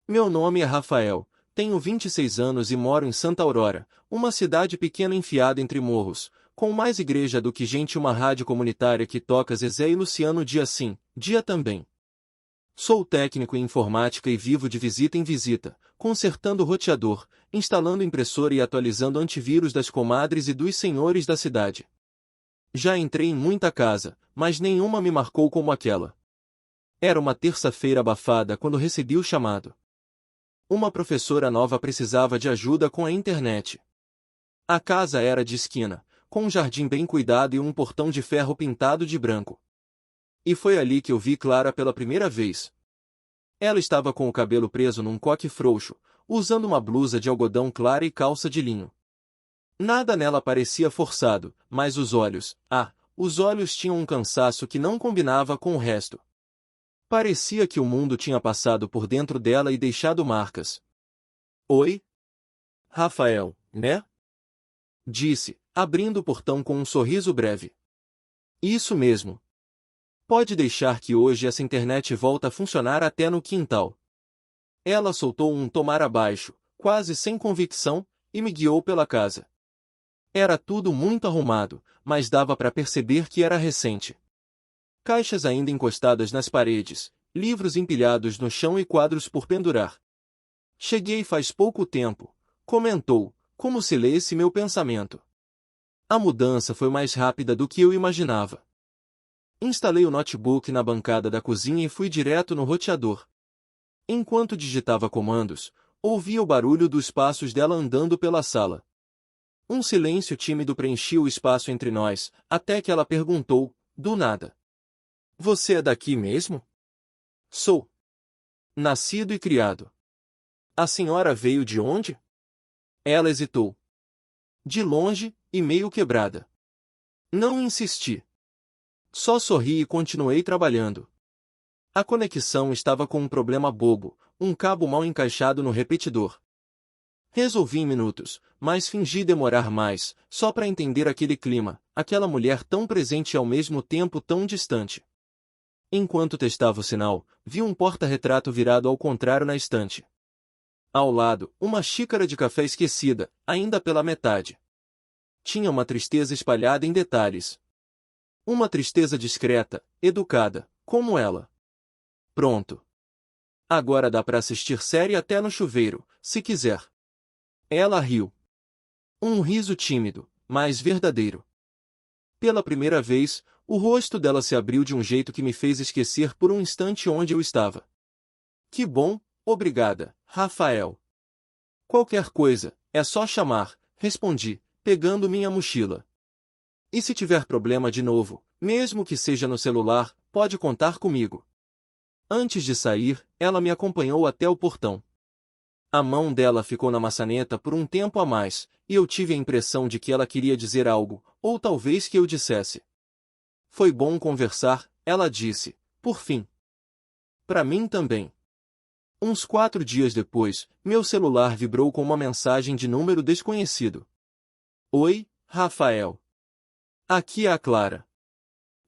Meu nome é Rafael, tenho 26 anos e moro em Santa Aurora, uma cidade pequena enfiada entre morros, com mais igreja do que gente, uma rádio comunitária que toca Zezé e Luciano dia sim, dia também. Sou técnico em informática e vivo de visita em visita, consertando roteador, instalando impressora e atualizando antivírus das comadres e dos senhores da cidade. Já entrei em muita casa, mas nenhuma me marcou como aquela. Era uma terça-feira abafada quando recebi o chamado. Uma professora nova precisava de ajuda com a internet. A casa era de esquina, com um jardim bem cuidado e um portão de ferro pintado de branco. E foi ali que eu vi Clara pela primeira vez. Ela estava com o cabelo preso num coque frouxo, usando uma blusa de algodão clara e calça de linho. Nada nela parecia forçado, mas os olhos tinham um cansaço que não combinava com o resto. Parecia que o mundo tinha passado por dentro dela e deixado marcas. Oi? Rafael, né? Disse, abrindo o portão com um sorriso breve. Isso mesmo. Pode deixar que hoje essa internet volta a funcionar até no quintal. Ela soltou um tomar abaixo, quase sem convicção, e me guiou pela casa. Era tudo muito arrumado, mas dava para perceber que era recente. Caixas ainda encostadas nas paredes, livros empilhados no chão e quadros por pendurar. Cheguei faz pouco tempo, comentou, como se lesse meu pensamento. A mudança foi mais rápida do que eu imaginava. Instalei o notebook na bancada da cozinha e fui direto no roteador. Enquanto digitava comandos, ouvia o barulho dos passos dela andando pela sala. Um silêncio tímido preenchia o espaço entre nós, até que ela perguntou, do nada. Você é daqui mesmo? Sou. Nascido e criado. A senhora veio de onde? Ela hesitou. De longe, e meio quebrada. Não insisti. Só sorri e continuei trabalhando. A conexão estava com um problema bobo, um cabo mal encaixado no repetidor. Resolvi em minutos, mas fingi demorar mais, só para entender aquele clima, aquela mulher tão presente e ao mesmo tempo tão distante. Enquanto testava o sinal, vi um porta-retrato virado ao contrário na estante. Ao lado, uma xícara de café esquecida, ainda pela metade. Tinha uma tristeza espalhada em detalhes. Uma tristeza discreta, educada, como ela. Pronto. Agora dá para assistir série até no chuveiro, se quiser. Ela riu. Um riso tímido, mas verdadeiro. Pela primeira vez, o rosto dela se abriu de um jeito que me fez esquecer por um instante onde eu estava. Que bom, obrigada, Rafael. Qualquer coisa, é só chamar, respondi, pegando minha mochila. E se tiver problema de novo, mesmo que seja no celular, pode contar comigo. Antes de sair, ela me acompanhou até o portão. A mão dela ficou na maçaneta por um tempo a mais, e eu tive a impressão de que ela queria dizer algo, ou talvez que eu dissesse. Foi bom conversar, ela disse, por fim. Para mim também. Uns 4 dias depois, meu celular vibrou com uma mensagem de número desconhecido. Oi, Rafael. Aqui é a Clara.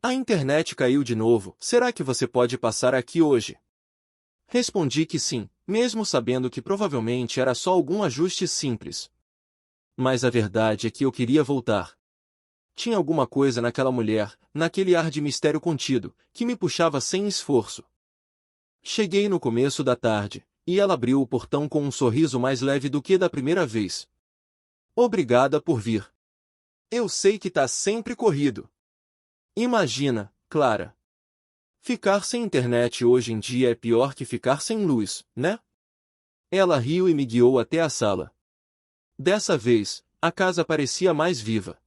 A internet caiu de novo, será que você pode passar aqui hoje? Respondi que sim, mesmo sabendo que provavelmente era só algum ajuste simples. Mas a verdade é que eu queria voltar. Tinha alguma coisa naquela mulher, naquele ar de mistério contido, que me puxava sem esforço. Cheguei no começo da tarde, e ela abriu o portão com um sorriso mais leve do que da primeira vez. Obrigada por vir. Eu sei que tá sempre corrido. Imagina, Clara. Ficar sem internet hoje em dia é pior que ficar sem luz, né? Ela riu e me guiou até a sala. Dessa vez, a casa parecia mais viva.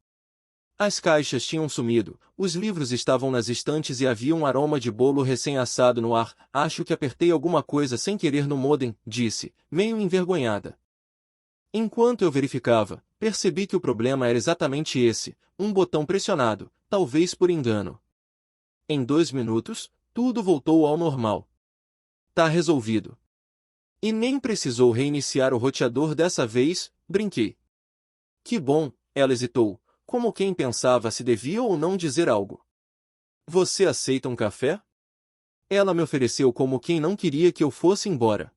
As caixas tinham sumido, os livros estavam nas estantes e havia um aroma de bolo recém-assado no ar. Acho que apertei alguma coisa sem querer no modem, disse, meio envergonhada. Enquanto eu verificava, percebi que o problema era exatamente esse, um botão pressionado, talvez por engano. Em 2 minutos, tudo voltou ao normal. Tá resolvido. E nem precisou reiniciar o roteador dessa vez, brinquei. Que bom, ela hesitou, como quem pensava se devia ou não dizer algo. Você aceita um café? Ela me ofereceu como quem não queria que eu fosse embora.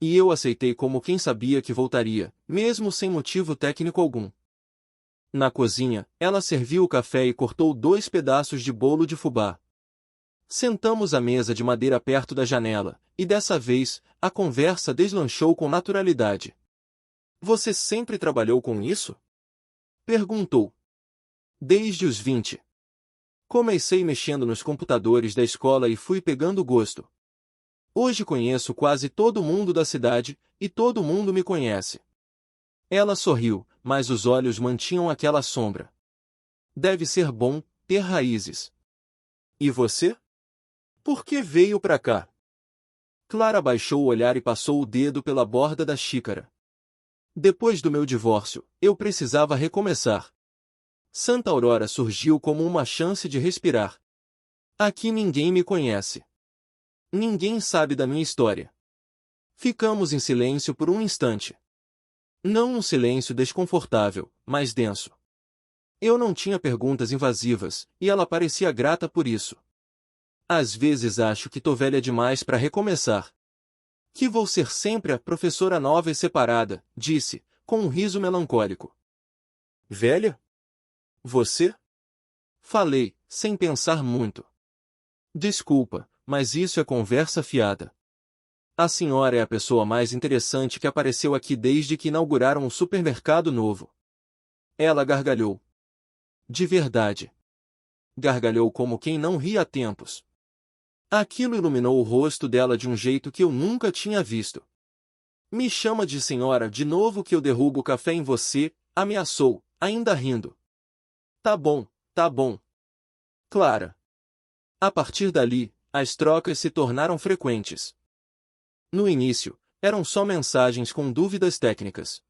E eu aceitei como quem sabia que voltaria, mesmo sem motivo técnico algum. Na cozinha, ela serviu o café e cortou 2 pedaços de bolo de fubá. Sentamos à mesa de madeira perto da janela, e dessa vez, a conversa deslanchou com naturalidade. Você sempre trabalhou com isso? Perguntou. Desde os 20. Comecei mexendo nos computadores da escola e fui pegando gosto. Hoje conheço quase todo mundo da cidade, e todo mundo me conhece. Ela sorriu, mas os olhos mantinham aquela sombra. Deve ser bom ter raízes. E você? Por que veio pra cá? Clara baixou o olhar e passou o dedo pela borda da xícara. Depois do meu divórcio, eu precisava recomeçar. Santa Aurora surgiu como uma chance de respirar. Aqui ninguém me conhece. Ninguém sabe da minha história. Ficamos em silêncio por um instante. Não um silêncio desconfortável, mas denso. Eu não tinha perguntas invasivas, e ela parecia grata por isso. Às vezes acho que tô velha demais para recomeçar. Que vou ser sempre a professora nova e separada, disse, com um riso melancólico. Velha? Você? Falei, sem pensar muito. Desculpa, mas isso é conversa fiada. A senhora é a pessoa mais interessante que apareceu aqui desde que inauguraram um supermercado novo. Ela gargalhou. De verdade. Gargalhou como quem não ri há tempos. Aquilo iluminou o rosto dela de um jeito que eu nunca tinha visto. Me chama de senhora de novo que eu derrubo o café em você, ameaçou, ainda rindo. Tá bom, tá bom. Clara. A partir dali, as trocas se tornaram frequentes. No início, eram só mensagens com dúvidas técnicas.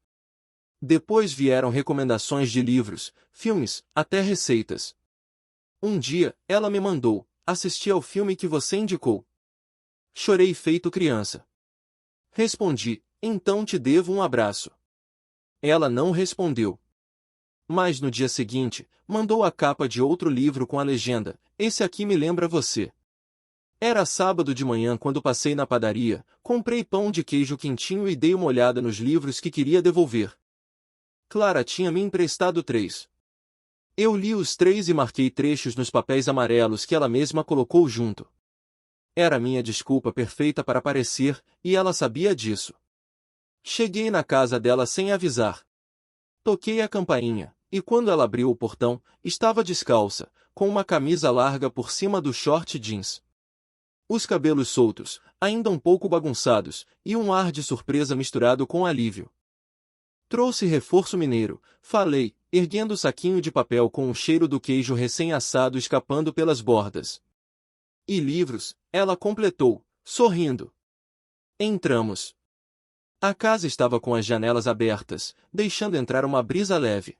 Depois vieram recomendações de livros, filmes, até receitas. Um dia, ela me mandou: assisti ao filme que você indicou. Chorei feito criança. Respondi: então te devo um abraço. Ela não respondeu. Mas no dia seguinte, mandou a capa de outro livro com a legenda: esse aqui me lembra você. Era sábado de manhã quando passei na padaria, comprei pão de queijo quentinho e dei uma olhada nos livros que queria devolver. Clara tinha me emprestado 3. Eu li os 3 e marquei trechos nos papéis amarelos que ela mesma colocou junto. Era minha desculpa perfeita para aparecer, e ela sabia disso. Cheguei na casa dela sem avisar. Toquei a campainha, e quando ela abriu o portão, estava descalça, com uma camisa larga por cima do short jeans. Os cabelos soltos, ainda um pouco bagunçados, e um ar de surpresa misturado com alívio. Trouxe reforço mineiro, falei, erguendo o saquinho de papel com o cheiro do queijo recém-assado escapando pelas bordas. E livros, ela completou, sorrindo. Entramos. A casa estava com as janelas abertas, deixando entrar uma brisa leve.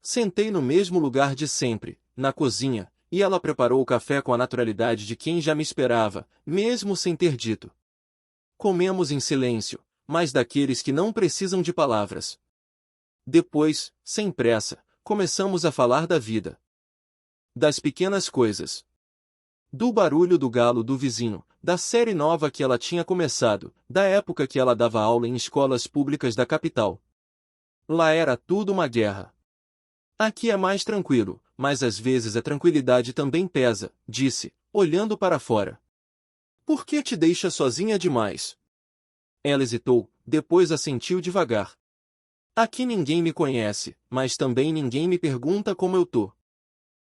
Sentei no mesmo lugar de sempre, na cozinha, e ela preparou o café com a naturalidade de quem já me esperava, mesmo sem ter dito. Comemos em silêncio, mas daqueles que não precisam de palavras. Depois, sem pressa, começamos a falar da vida. Das pequenas coisas. Do barulho do galo do vizinho, da série nova que ela tinha começado, da época que ela dava aula em escolas públicas da capital. Lá era tudo uma guerra. Aqui é mais tranquilo, mas às vezes a tranquilidade também pesa, disse, olhando para fora. Por que te deixa sozinha demais? Ela hesitou, depois assentiu devagar. Aqui ninguém me conhece, mas também ninguém me pergunta como eu tô.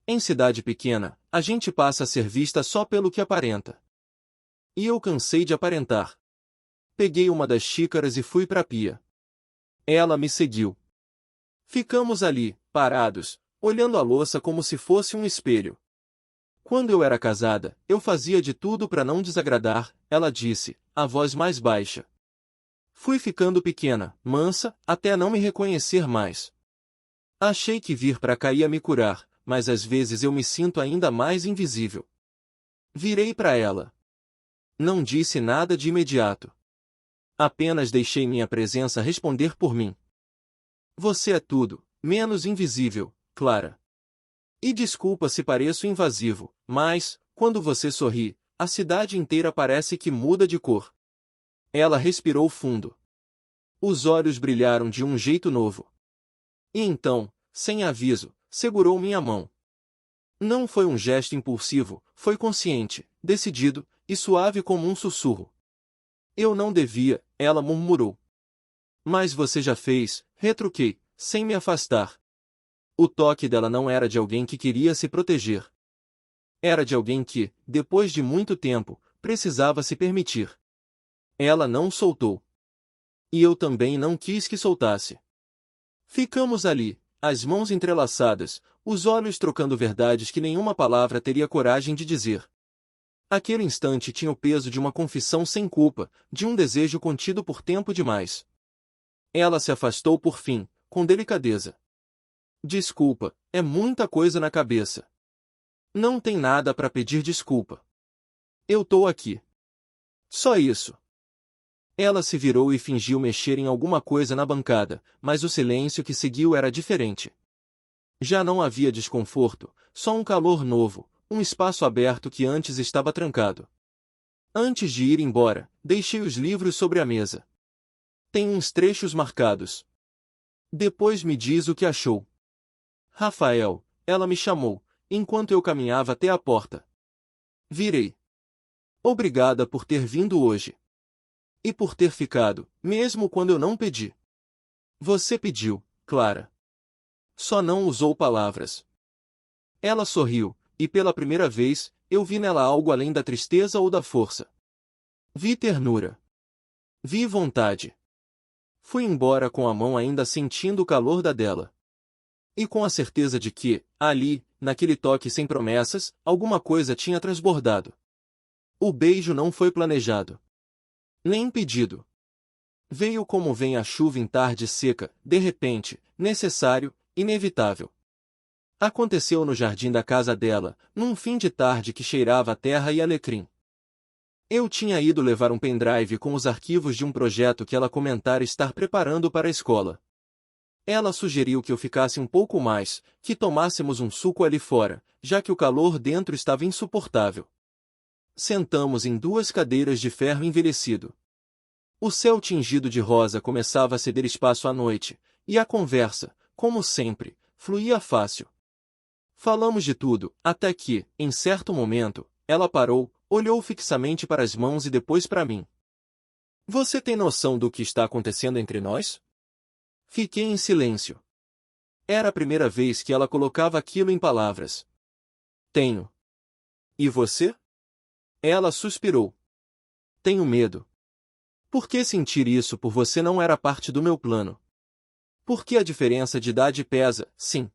Em cidade pequena, a gente passa a ser vista só pelo que aparenta. E eu cansei de aparentar. Peguei uma das xícaras e fui para a pia. Ela me seguiu. Ficamos ali, parados, olhando a louça como se fosse um espelho. Quando eu era casada, eu fazia de tudo para não desagradar, ela disse, a voz mais baixa. Fui ficando pequena, mansa, até não me reconhecer mais. Achei que vir para cá ia me curar, mas às vezes eu me sinto ainda mais invisível. Virei para ela. Não disse nada de imediato. Apenas deixei minha presença responder por mim. Você é tudo, menos invisível, Clara. E desculpa se pareço invasivo, mas, quando você sorri, a cidade inteira parece que muda de cor. Ela respirou fundo. Os olhos brilharam de um jeito novo. E então, sem aviso, segurou minha mão. Não foi um gesto impulsivo, foi consciente, decidido, e suave como um sussurro. Eu não devia, ela murmurou. Mas você já fez, retruquei, sem me afastar. O toque dela não era de alguém que queria se proteger. Era de alguém que, depois de muito tempo, precisava se permitir. Ela não soltou. E eu também não quis que soltasse. Ficamos ali, as mãos entrelaçadas, os olhos trocando verdades que nenhuma palavra teria coragem de dizer. Aquele instante tinha o peso de uma confissão sem culpa, de um desejo contido por tempo demais. Ela se afastou por fim, com delicadeza. Desculpa, é muita coisa na cabeça. Não tem nada para pedir desculpa. Eu tô aqui. Só isso. Ela se virou e fingiu mexer em alguma coisa na bancada, mas o silêncio que seguiu era diferente. Já não havia desconforto, só um calor novo, um espaço aberto que antes estava trancado. Antes de ir embora, deixei os livros sobre a mesa. Tem uns trechos marcados. Depois me diz o que achou. Rafael, ela me chamou, enquanto eu caminhava até a porta. Virei. Obrigada por ter vindo hoje. E por ter ficado, mesmo quando eu não pedi. Você pediu, Clara. Só não usou palavras. Ela sorriu, e pela primeira vez, eu vi nela algo além da tristeza ou da força. Vi ternura. Vi vontade. Fui embora com a mão ainda sentindo o calor da dela. E com a certeza de que, ali, naquele toque sem promessas, alguma coisa tinha transbordado. O beijo não foi planejado. Nem pedido. Veio como vem a chuva em tarde seca, de repente, necessário, inevitável. Aconteceu no jardim da casa dela, num fim de tarde que cheirava a terra e alecrim. Eu tinha ido levar um pendrive com os arquivos de um projeto que ela comentara estar preparando para a escola. Ela sugeriu que eu ficasse um pouco mais, que tomássemos um suco ali fora, já que o calor dentro estava insuportável. Sentamos em duas cadeiras de ferro envelhecido. O céu tingido de rosa começava a ceder espaço à noite, e a conversa, como sempre, fluía fácil. Falamos de tudo, até que, em certo momento, ela parou, olhou fixamente para as mãos e depois para mim. Você tem noção do que está acontecendo entre nós? Fiquei em silêncio. Era a primeira vez que ela colocava aquilo em palavras. Tenho. E você? Ela suspirou. Tenho medo. Por que sentir isso por você não era parte do meu plano? Por que a diferença de idade pesa, sim?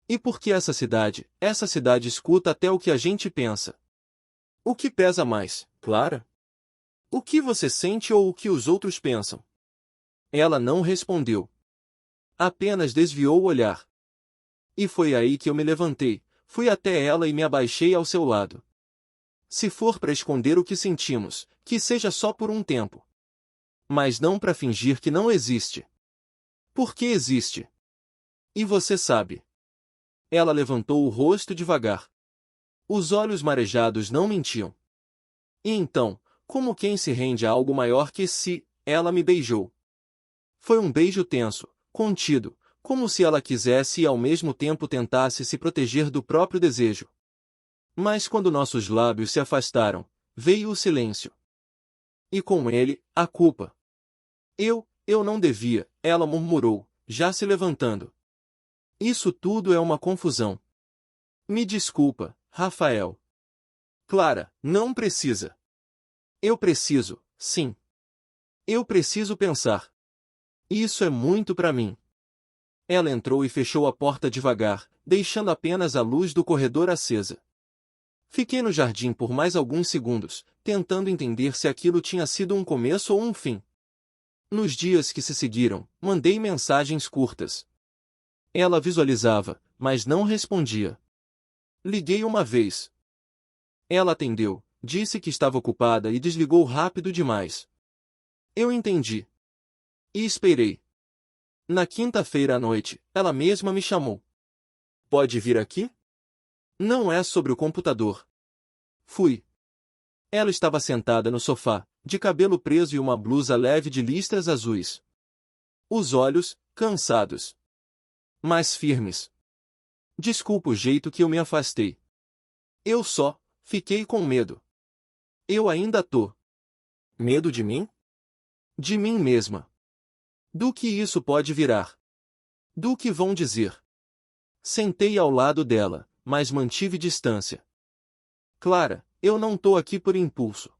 E por que essa cidade escuta até o que a gente pensa? O que pesa mais, Clara? O que você sente ou o que os outros pensam? Ela não respondeu. Apenas desviou o olhar. E foi aí que eu me levantei, fui até ela e me abaixei ao seu lado. Se for para esconder o que sentimos, que seja só por um tempo. Mas não para fingir que não existe. Porque existe. E você sabe. Ela levantou o rosto devagar. Os olhos marejados não mentiam. E então, como quem se rende a algo maior que si, ela me beijou. Foi um beijo tenso, contido, como se ela quisesse e ao mesmo tempo tentasse se proteger do próprio desejo. Mas quando nossos lábios se afastaram, veio o silêncio. E com ele, a culpa. Eu não devia, ela murmurou, já se levantando. Isso tudo é uma confusão. Me desculpa, Rafael. Clara, não precisa. Eu preciso, sim. Eu preciso pensar. Isso é muito para mim. Ela entrou e fechou a porta devagar, deixando apenas a luz do corredor acesa. Fiquei no jardim por mais alguns segundos, tentando entender se aquilo tinha sido um começo ou um fim. Nos dias que se seguiram, mandei mensagens curtas. Ela visualizava, mas não respondia. Liguei uma vez. Ela atendeu, disse que estava ocupada e desligou rápido demais. Eu entendi. E esperei. Na quinta-feira à noite, ela mesma me chamou. Pode vir aqui? Não é sobre o computador. Fui. Ela estava sentada no sofá, de cabelo preso e uma blusa leve de listras azuis. Os olhos, cansados, mas firmes. Desculpa o jeito que eu me afastei. Eu só fiquei com medo. Eu ainda tô. Medo de mim? De mim mesma. Do que isso pode virar? Do que vão dizer? Sentei ao lado dela, mas mantive distância. Clara, eu não tô aqui por impulso.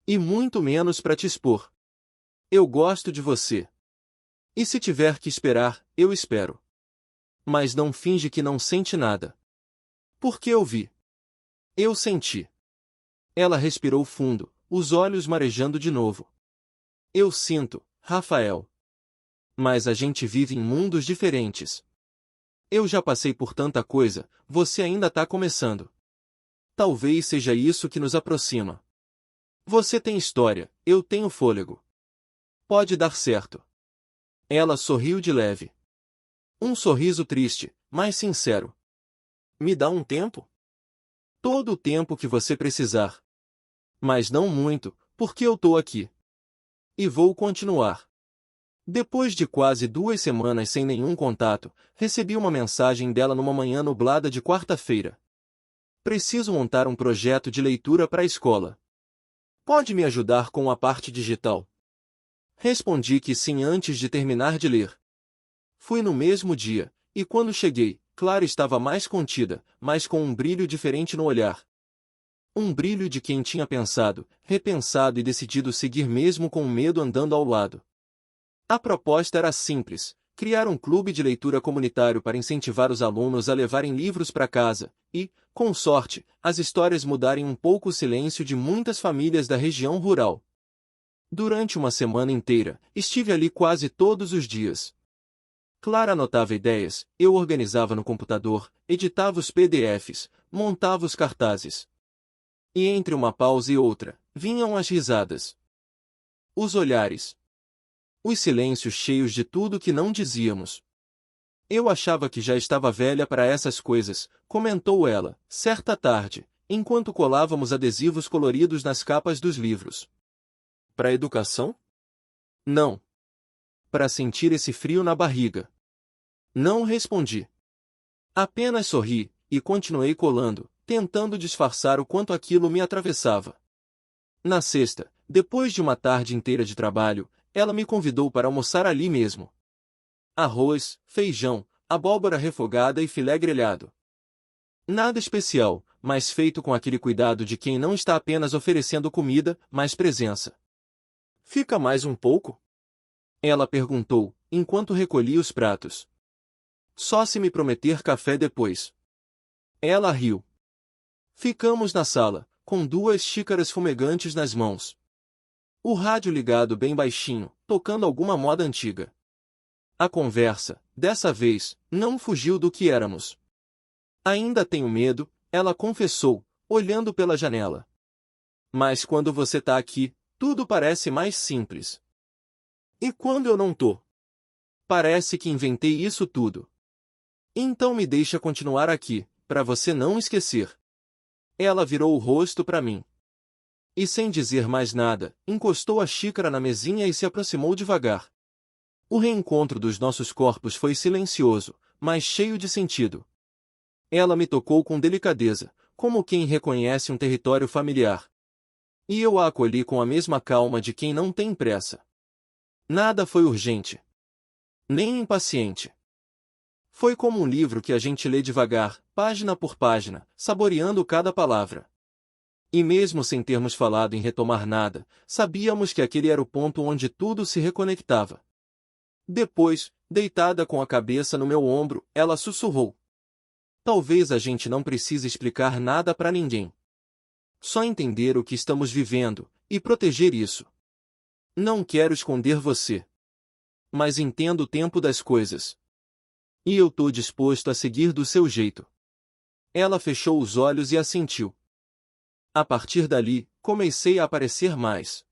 E muito menos para te expor. Eu gosto de você. E se tiver que esperar, eu espero. Mas não finge que não sente nada. Porque eu vi. Eu senti. Ela respirou fundo, os olhos marejando de novo. Eu sinto, Rafael. Mas a gente vive em mundos diferentes. Eu já passei por tanta coisa, você ainda tá começando. Talvez seja isso que nos aproxima. Você tem história, eu tenho fôlego. Pode dar certo. Ela sorriu de leve. Um sorriso triste, mas sincero. Me dá um tempo? Todo o tempo que você precisar. Mas não muito, porque eu tô aqui. E vou continuar. Depois de quase 2 semanas sem nenhum contato, recebi uma mensagem dela numa manhã nublada de quarta-feira. Preciso montar um projeto de leitura para a escola. Pode me ajudar com a parte digital? Respondi que sim antes de terminar de ler. Fui no mesmo dia, e quando cheguei, Clara estava mais contida, mas com um brilho diferente no olhar. Um brilho de quem tinha pensado, repensado e decidido seguir mesmo com o medo andando ao lado. A proposta era simples: criar um clube de leitura comunitário para incentivar os alunos a levarem livros para casa e, com sorte, as histórias mudarem um pouco o silêncio de muitas famílias da região rural. Durante uma semana inteira, estive ali quase todos os dias. Clara anotava ideias, eu organizava no computador, editava os PDFs, montava os cartazes. E entre uma pausa e outra, vinham as risadas. Os olhares. Os silêncios cheios de tudo que não dizíamos. Eu achava que já estava velha para essas coisas, comentou ela, certa tarde, enquanto colávamos adesivos coloridos nas capas dos livros. Para a educação? Não. Para sentir esse frio na barriga. Não respondi. Apenas sorri, e continuei colando, tentando disfarçar o quanto aquilo me atravessava. Na sexta, depois de uma tarde inteira de trabalho, ela me convidou para almoçar ali mesmo. Arroz, feijão, abóbora refogada e filé grelhado. Nada especial, mas feito com aquele cuidado de quem não está apenas oferecendo comida, mas presença. Fica mais um pouco? Ela perguntou, enquanto recolhia os pratos. Só se me prometer café depois. Ela riu. Ficamos na sala, com 2 xícaras fumegantes nas mãos. O rádio ligado bem baixinho, tocando alguma moda antiga. A conversa, dessa vez, não fugiu do que éramos. Ainda tenho medo, ela confessou, olhando pela janela. Mas quando você tá aqui, tudo parece mais simples. E quando eu não tô? Parece que inventei isso tudo. Então me deixa continuar aqui, para você não esquecer. Ela virou o rosto para mim. E sem dizer mais nada, encostou a xícara na mesinha e se aproximou devagar. O reencontro dos nossos corpos foi silencioso, mas cheio de sentido. Ela me tocou com delicadeza, como quem reconhece um território familiar. E eu a acolhi com a mesma calma de quem não tem pressa. Nada foi urgente. Nem impaciente. Foi como um livro que a gente lê devagar, página por página, saboreando cada palavra. E mesmo sem termos falado em retomar nada, sabíamos que aquele era o ponto onde tudo se reconectava. Depois, deitada com a cabeça no meu ombro, ela sussurrou. Talvez a gente não precise explicar nada para ninguém. Só entender o que estamos vivendo, e proteger isso. Não quero esconder você. Mas entendo o tempo das coisas. E eu tô disposto a seguir do seu jeito. Ela fechou os olhos e assentiu. A partir dali, comecei a aparecer mais.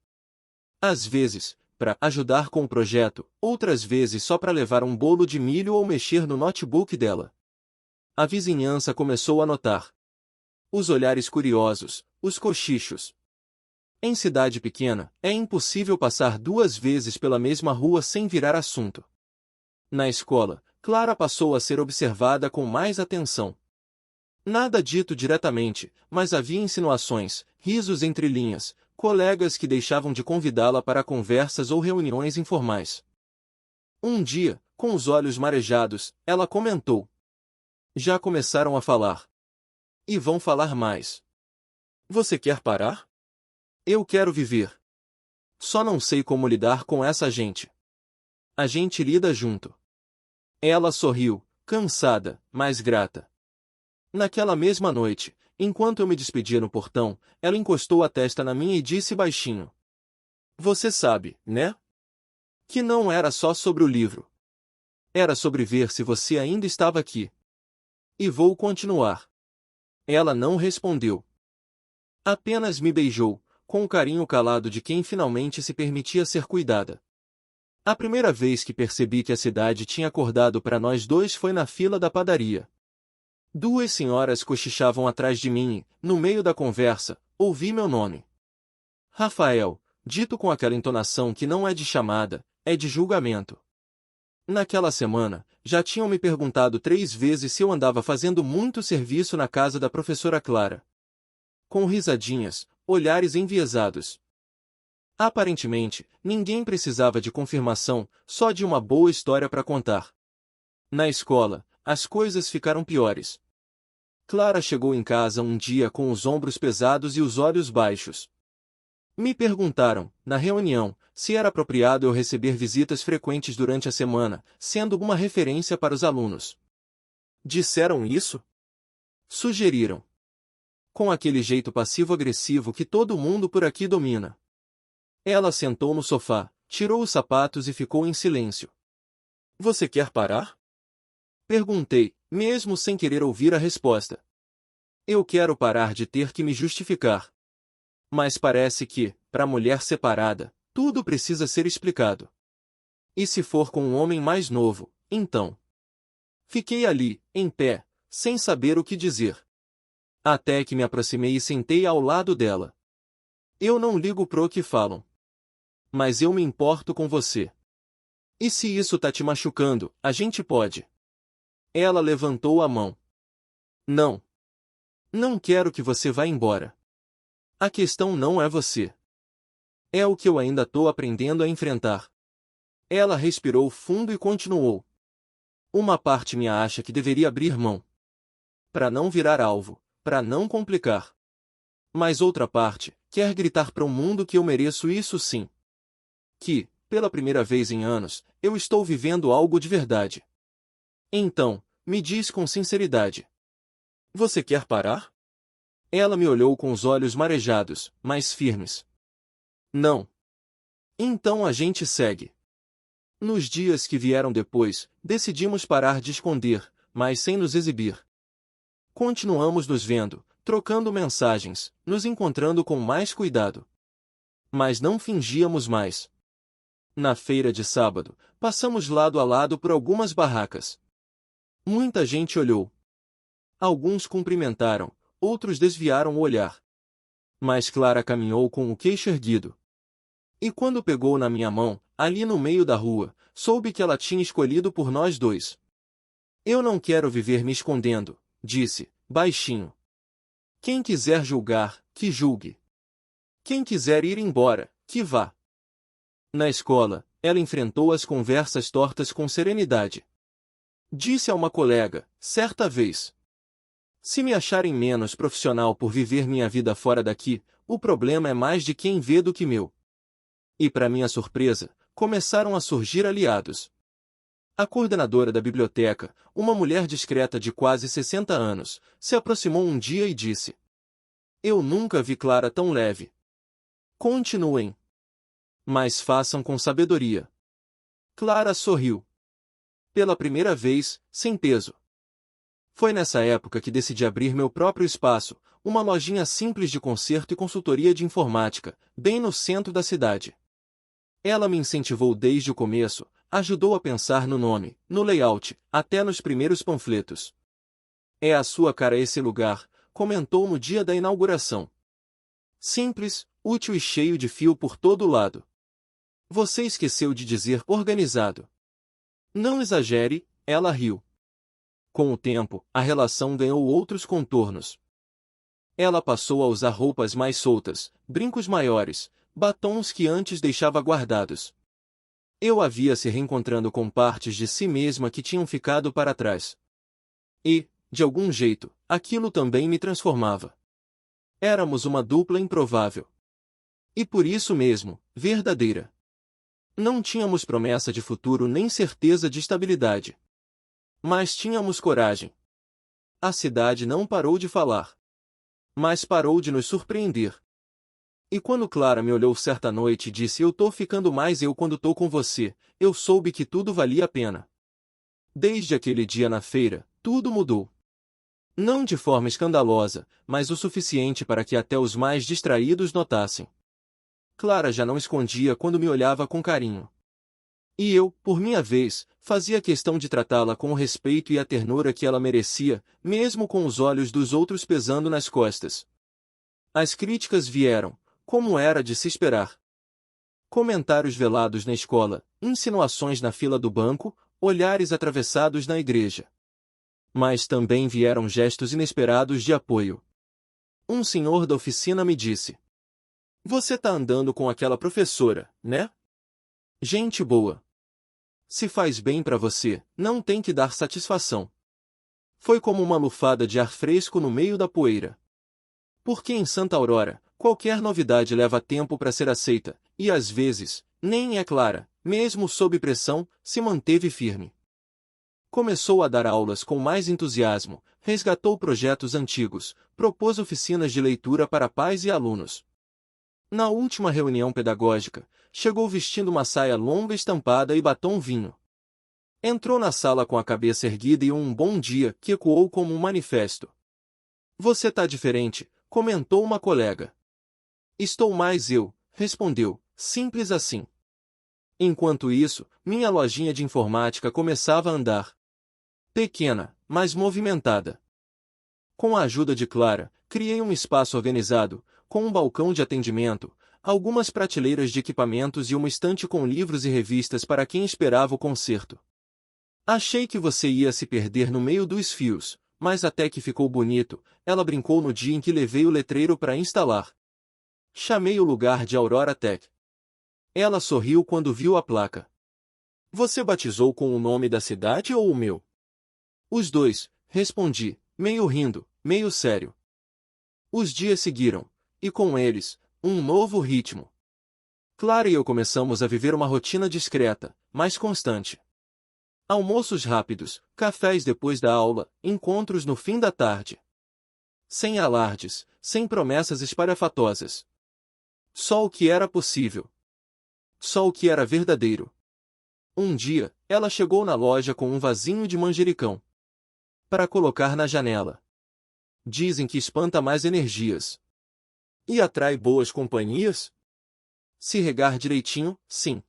Às vezes, para ajudar com o projeto, outras vezes só para levar um bolo de milho ou mexer no notebook dela. A vizinhança começou a notar. Os olhares curiosos, os cochichos. Em cidade pequena, é impossível passar 2 vezes pela mesma rua sem virar assunto. Na escola, Clara passou a ser observada com mais atenção. Nada dito diretamente, mas havia insinuações, risos entre linhas, colegas que deixavam de convidá-la para conversas ou reuniões informais. Um dia, com os olhos marejados, ela comentou: "Já começaram a falar. E vão falar mais. Você quer parar? Eu quero viver. Só não sei como lidar com essa gente. A gente lida junto." Ela sorriu, cansada, mas grata. Naquela mesma noite, enquanto eu me despedia no portão, ela encostou a testa na minha e disse baixinho: "Você sabe, né? Que não era só sobre o livro. Era sobre ver se você ainda estava aqui. E vou continuar." Ela não respondeu. Apenas me beijou, com o carinho calado de quem finalmente se permitia ser cuidada. A primeira vez que percebi que a cidade tinha acordado para nós dois foi na fila da padaria. 2 senhoras cochichavam atrás de mim e, no meio da conversa, ouvi meu nome. Rafael, dito com aquela entonação que não é de chamada, é de julgamento. Naquela semana, já tinham me perguntado 3 vezes se eu andava fazendo muito serviço na casa da professora Clara. Com risadinhas, olhares enviesados. Aparentemente, ninguém precisava de confirmação, só de uma boa história para contar. Na escola, as coisas ficaram piores. Clara chegou em casa um dia com os ombros pesados e os olhos baixos. Me perguntaram, na reunião, se era apropriado eu receber visitas frequentes durante a semana, sendo uma referência para os alunos. Disseram isso? Sugeriram. Com aquele jeito passivo-agressivo que todo mundo por aqui domina. Ela sentou no sofá, tirou os sapatos e ficou em silêncio. Você quer parar? Perguntei, mesmo sem querer ouvir a resposta. Eu quero parar de ter que me justificar. Mas parece que, para mulher separada, tudo precisa ser explicado. E se for com um homem mais novo, então? Fiquei ali, em pé, sem saber o que dizer. Até que me aproximei e sentei ao lado dela. Eu não ligo pro que falam. Mas eu me importo com você. E se isso tá te machucando, a gente pode. Ela levantou a mão. Não. Não quero que você vá embora. A questão não é você. É o que eu ainda tô aprendendo a enfrentar. Ela respirou fundo e continuou. Uma parte minha acha que deveria abrir mão. Para não virar alvo, para não complicar. Mas outra parte quer gritar para o mundo que eu mereço isso sim. Que, pela primeira vez em anos, eu estou vivendo algo de verdade. Então, me diz com sinceridade. Você quer parar? Ela me olhou com os olhos marejados, mas firmes. Não. Então a gente segue. Nos dias que vieram depois, decidimos parar de esconder, mas sem nos exibir. Continuamos nos vendo, trocando mensagens, nos encontrando com mais cuidado. Mas não fingíamos mais. Na feira de sábado, passamos lado a lado por algumas barracas. Muita gente olhou. Alguns cumprimentaram, outros desviaram o olhar. Mas Clara caminhou com o queixo erguido. E quando pegou na minha mão, ali no meio da rua, soube que ela tinha escolhido por nós dois. Eu não quero viver me escondendo, disse, baixinho. Quem quiser julgar, que julgue. Quem quiser ir embora, que vá. Na escola, ela enfrentou as conversas tortas com serenidade. Disse a uma colega, certa vez: se me acharem menos profissional por viver minha vida fora daqui, o problema é mais de quem vê do que meu. E para minha surpresa, começaram a surgir aliados. A coordenadora da biblioteca, uma mulher discreta de quase 60 anos, se aproximou um dia e disse: eu nunca vi Clara tão leve. Continuem. Mas façam com sabedoria. Clara sorriu. Pela primeira vez, sem peso. Foi nessa época que decidi abrir meu próprio espaço, uma lojinha simples de conserto e consultoria de informática, bem no centro da cidade. Ela me incentivou desde o começo, ajudou a pensar no nome, no layout, até nos primeiros panfletos. É a sua cara esse lugar, comentou no dia da inauguração. Simples, útil e cheio de fio por todo lado. Você esqueceu de dizer organizado. Não exagere, ela riu. Com o tempo, a relação ganhou outros contornos. Ela passou a usar roupas mais soltas, brincos maiores, batons que antes deixava guardados. Eu havia se reencontrando com partes de si mesma que tinham ficado para trás. E, de algum jeito, aquilo também me transformava. Éramos uma dupla improvável. E por isso mesmo, verdadeira. Não tínhamos promessa de futuro nem certeza de estabilidade. Mas tínhamos coragem. A cidade não parou de falar. Mas parou de nos surpreender. E quando Clara me olhou certa noite e disse: "Eu tô ficando mais eu quando tô com você", eu soube que tudo valia a pena. Desde aquele dia na feira, tudo mudou. Não de forma escandalosa, mas o suficiente para que até os mais distraídos notassem. Clara já não escondia quando me olhava com carinho. E eu, por minha vez, fazia questão de tratá-la com o respeito e a ternura que ela merecia, mesmo com os olhos dos outros pesando nas costas. As críticas vieram, como era de se esperar. Comentários velados na escola, insinuações na fila do banco, olhares atravessados na igreja. Mas também vieram gestos inesperados de apoio. Um senhor da oficina me disse: "Você tá andando com aquela professora, né? Gente boa. Se faz bem pra você, não tem que dar satisfação." Foi como uma lufada de ar fresco no meio da poeira. Porque em Santa Aurora, qualquer novidade leva tempo para ser aceita, e às vezes, nem é Clara, mesmo sob pressão, se manteve firme. Começou a dar aulas com mais entusiasmo, resgatou projetos antigos, propôs oficinas de leitura para pais e alunos. Na última reunião pedagógica, chegou vestindo uma saia longa estampada e batom vinho. Entrou na sala com a cabeça erguida e um bom dia que ecoou como um manifesto. "Você tá diferente", comentou uma colega. "Estou mais eu", respondeu, simples assim. Enquanto isso, minha lojinha de informática começava a andar. Pequena, mas movimentada. Com a ajuda de Clara, criei um espaço organizado, com um balcão de atendimento, algumas prateleiras de equipamentos e uma estante com livros e revistas para quem esperava o concerto. "Achei que você ia se perder no meio dos fios, mas até que ficou bonito", ela brincou no dia em que levei o letreiro para instalar. Chamei o lugar de Aurora Tech. Ela sorriu quando viu a placa. "Você batizou com o nome da cidade ou o meu?" "Os dois", respondi, meio rindo, meio sério. Os dias seguiram, e com eles, um novo ritmo. Clara e eu começamos a viver uma rotina discreta, mas constante. Almoços rápidos, cafés depois da aula, encontros no fim da tarde. Sem alardes, sem promessas espalhafatosas. Só o que era possível. Só o que era verdadeiro. Um dia, ela chegou na loja com um vasinho de manjericão para colocar na janela. Dizem que espanta mais energias. E atrai boas companhias? Se regar direitinho, sim.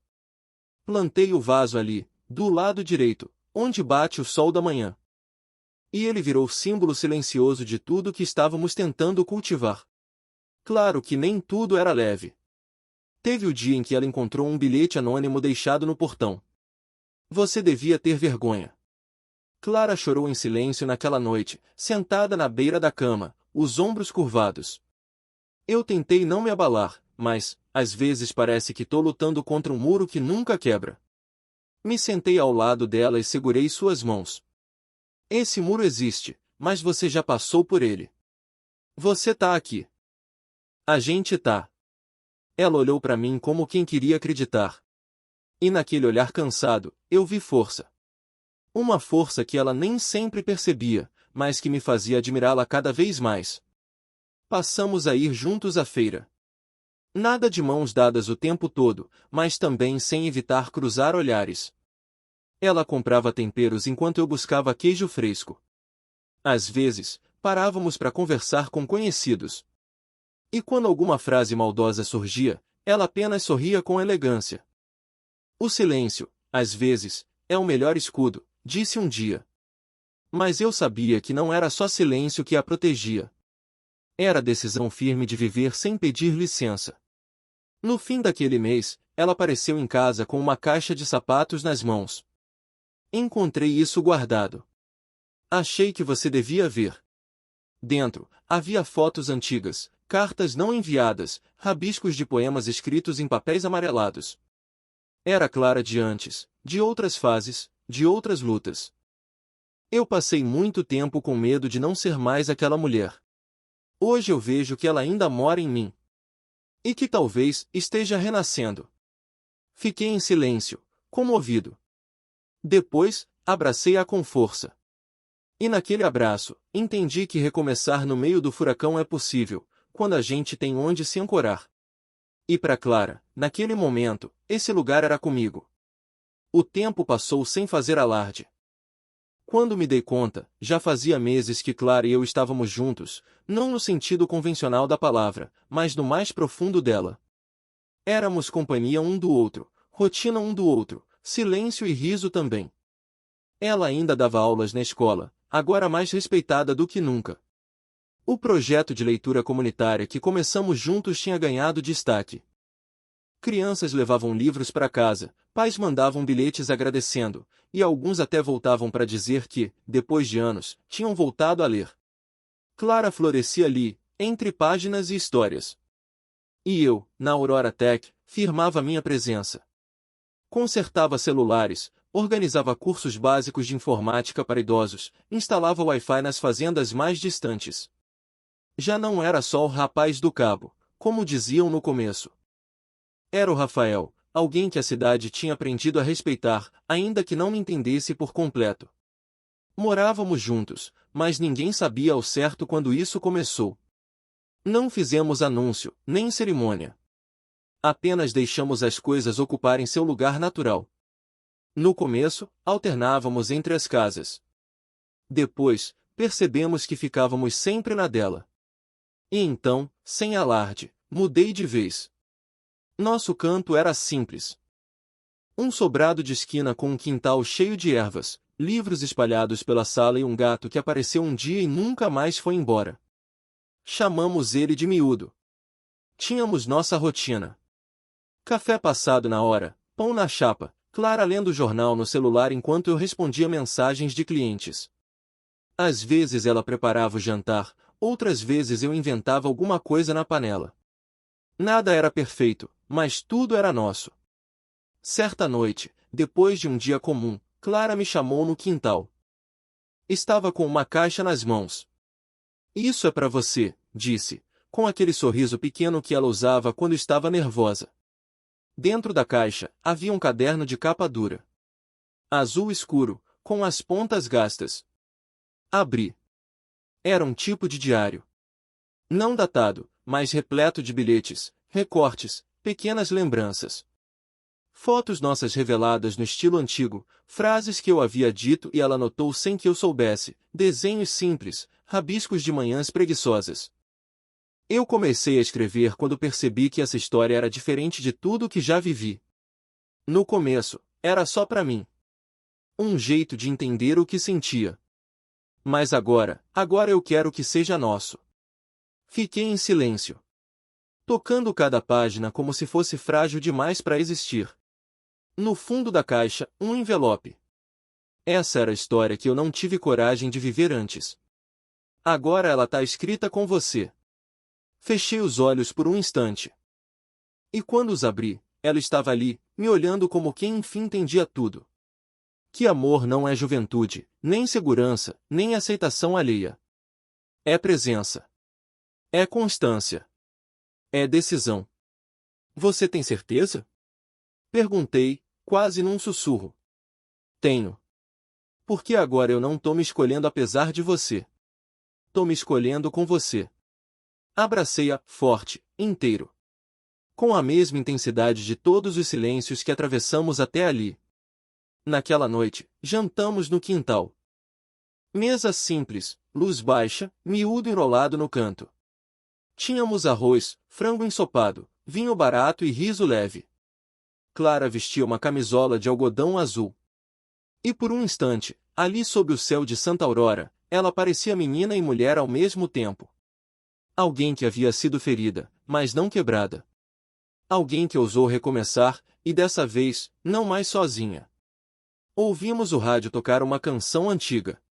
Plantei o vaso ali, do lado direito, onde bate o sol da manhã. E ele virou símbolo silencioso de tudo que estávamos tentando cultivar. Claro que nem tudo era leve. Teve o dia em que ela encontrou um bilhete anônimo deixado no portão. "Você devia ter vergonha." Clara chorou em silêncio naquela noite, sentada na beira da cama, os ombros curvados. Eu tentei não me abalar, mas, às vezes parece que tô lutando contra um muro que nunca quebra. Me sentei ao lado dela e segurei suas mãos. "Esse muro existe, mas você já passou por ele. Você tá aqui. A gente tá." Ela olhou para mim como quem queria acreditar. E naquele olhar cansado, eu vi força. Uma força que ela nem sempre percebia, mas que me fazia admirá-la cada vez mais. Passamos a ir juntos à feira. Nada de mãos dadas o tempo todo, mas também sem evitar cruzar olhares. Ela comprava temperos enquanto eu buscava queijo fresco. Às vezes, parávamos para conversar com conhecidos. E quando alguma frase maldosa surgia, ela apenas sorria com elegância. "O silêncio, às vezes, é o melhor escudo", disse um dia. Mas eu sabia que não era só silêncio que a protegia. Era a decisão firme de viver sem pedir licença. No fim daquele mês, ela apareceu em casa com uma caixa de sapatos nas mãos. Encontrei isso guardado. Achei que você devia ver. Dentro, havia fotos antigas, cartas não enviadas, rabiscos de poemas escritos em papéis amarelados. Era Clara de antes, de outras fases, de outras lutas. Eu passei muito tempo com medo de não ser mais aquela mulher. Hoje eu vejo que ela ainda mora em mim. E que talvez esteja renascendo. Fiquei em silêncio, comovido. Depois, abracei-a com força. E naquele abraço, entendi que recomeçar no meio do furacão é possível, quando a gente tem onde se ancorar. E para Clara, naquele momento, esse lugar era comigo. O tempo passou sem fazer alarde. Quando me dei conta, já fazia meses que Clara e eu estávamos juntos, não no sentido convencional da palavra, mas no mais profundo dela. Éramos companhia um do outro, rotina um do outro, silêncio e riso também. Ela ainda dava aulas na escola, agora mais respeitada do que nunca. O projeto de leitura comunitária que começamos juntos tinha ganhado destaque. Crianças levavam livros para casa, pais mandavam bilhetes agradecendo, e alguns até voltavam para dizer que, depois de anos, tinham voltado a ler. Clara florescia ali, entre páginas e histórias. E eu, na Aurora Tech, firmava minha presença. Consertava celulares, organizava cursos básicos de informática para idosos, instalava Wi-Fi nas fazendas mais distantes. Já não era só o rapaz do cabo, como diziam no começo. Era o Rafael, alguém que a cidade tinha aprendido a respeitar, ainda que não me entendesse por completo. Morávamos juntos, mas ninguém sabia ao certo quando isso começou. Não fizemos anúncio, nem cerimônia. Apenas deixamos as coisas ocuparem seu lugar natural. No começo, alternávamos entre as casas. Depois, percebemos que ficávamos sempre na dela. E então, sem alarde, mudei de vez. Nosso canto era simples. Um sobrado de esquina com um quintal cheio de ervas, livros espalhados pela sala e um gato que apareceu um dia e nunca mais foi embora. Chamamos ele de Miúdo. Tínhamos nossa rotina. Café passado na hora, pão na chapa, Clara lendo o jornal no celular enquanto eu respondia mensagens de clientes. Às vezes ela preparava o jantar, outras vezes eu inventava alguma coisa na panela. Nada era perfeito, mas tudo era nosso. Certa noite, depois de um dia comum, Clara me chamou no quintal. Estava com uma caixa nas mãos. Isso é para você, disse, com aquele sorriso pequeno que ela usava quando estava nervosa. Dentro da caixa, havia um caderno de capa dura. Azul escuro, com as pontas gastas. Abri. Era um tipo de diário. Não datado, mas repleto de bilhetes, recortes, pequenas lembranças. Fotos nossas reveladas no estilo antigo, frases que eu havia dito e ela anotou sem que eu soubesse, desenhos simples, rabiscos de manhãs preguiçosas. Eu comecei a escrever quando percebi que essa história era diferente de tudo que já vivi. No começo, era só para mim. Um jeito de entender o que sentia. Mas agora eu quero que seja nosso. Fiquei em silêncio, tocando cada página como se fosse frágil demais para existir. No fundo da caixa, um envelope. Essa era a história que eu não tive coragem de viver antes. Agora ela está escrita com você. Fechei os olhos por um instante. E quando os abri, ela estava ali, me olhando como quem enfim entendia tudo. Que amor não é juventude, nem segurança, nem aceitação alheia. É presença. É constância. É decisão. Você tem certeza? Perguntei, quase num sussurro. Tenho. Porque agora eu não tô me escolhendo apesar de você. Tô me escolhendo com você. Abracei-a, forte, inteiro. Com a mesma intensidade de todos os silêncios que atravessamos até ali. Naquela noite, jantamos no quintal. Mesa simples, luz baixa, miúdo enrolado no canto. Tínhamos arroz, frango ensopado, vinho barato e riso leve. Clara vestia uma camisola de algodão azul. E por um instante, ali sob o céu de Santa Aurora, ela parecia menina e mulher ao mesmo tempo. Alguém que havia sido ferida, mas não quebrada. Alguém que ousou recomeçar, e dessa vez, não mais sozinha. Ouvimos o rádio tocar uma canção antiga.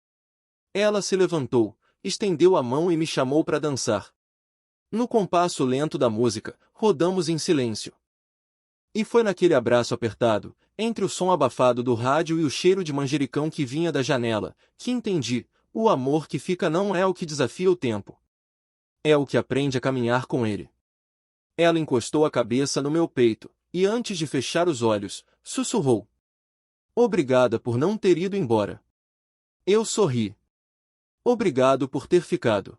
Ela se levantou, estendeu a mão e me chamou para dançar. No compasso lento da música, rodamos em silêncio. E foi naquele abraço apertado, entre o som abafado do rádio e o cheiro de manjericão que vinha da janela, que entendi: o amor que fica não é o que desafia o tempo. É o que aprende a caminhar com ele. Ela encostou a cabeça no meu peito, e antes de fechar os olhos, sussurrou: obrigada por não ter ido embora. Eu sorri. Obrigado por ter ficado.